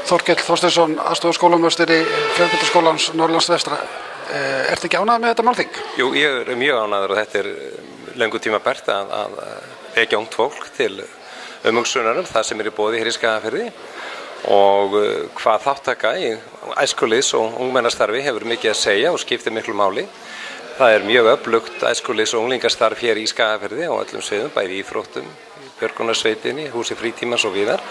Þorkell Þorsteinsson, aðstoðarskólamestari Fjölbrautaskólans Norðurlands vestra. Ertu ekki ánægður með þetta málþing? Jú, ég mjög ánægður og þetta löngu tímabært að vekja ungt fólk til umhugsunar það sem í boði hér í Skagafirði og hvað þátttaka í æskulýðs- og ungmennastarfi hefur mikið að segja og skiptir miklu máli. Það mjög öflugt æskulýðs- og unglingastarf hér í Skagafirði á öllum sviðum, bæði íþróttum, björgunarsveitinni, húsi frítímans og víðar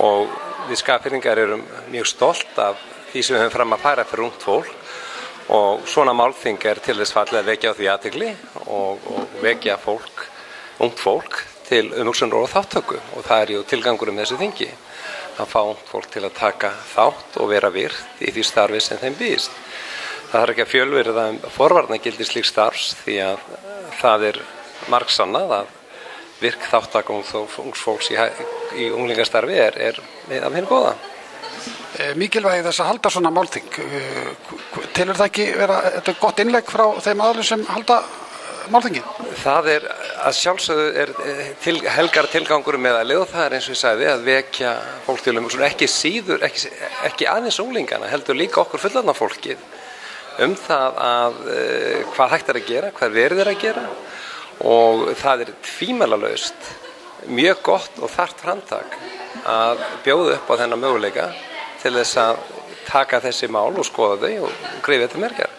og við Skagafirðingar erum mjög stolt af því sem við höfum fram að fara fyrir ungt fólk og svona málþing til þess fallið að vekja á því athygli og vekja ungt fólk til umhugsunar og þáttöku og það jú tilgangur þessu þingi að fá ungt fólk til að taka þátt og vera virt í því starfi sem þeim býðst. Það þarf ekki að fjölvirða forvarnagildi slíks starfs því að það margsannað að virk þáttaka ungs fólks í unglingastarfi af hinu góða. Mikilvægi þess að halda svona málþing. Telur það ekki vera þetta gott innlegg frá þeim aðilum sem halda málþingið? Það að sjálfsögðu helgar tilgangur með að og það eins og ég sagði að vekja fólk til umhugsunar ekki aðeins unglingana, heldur líka okkur fullorðna fólkið það að hvað hægt að gera, hvað verið að gera og það tvímælalaust mjög gott og þarft framtak að bjóða upp á þennan möguleika til þess að taka þessi mál og skoða þau og greiða þetta merkjar.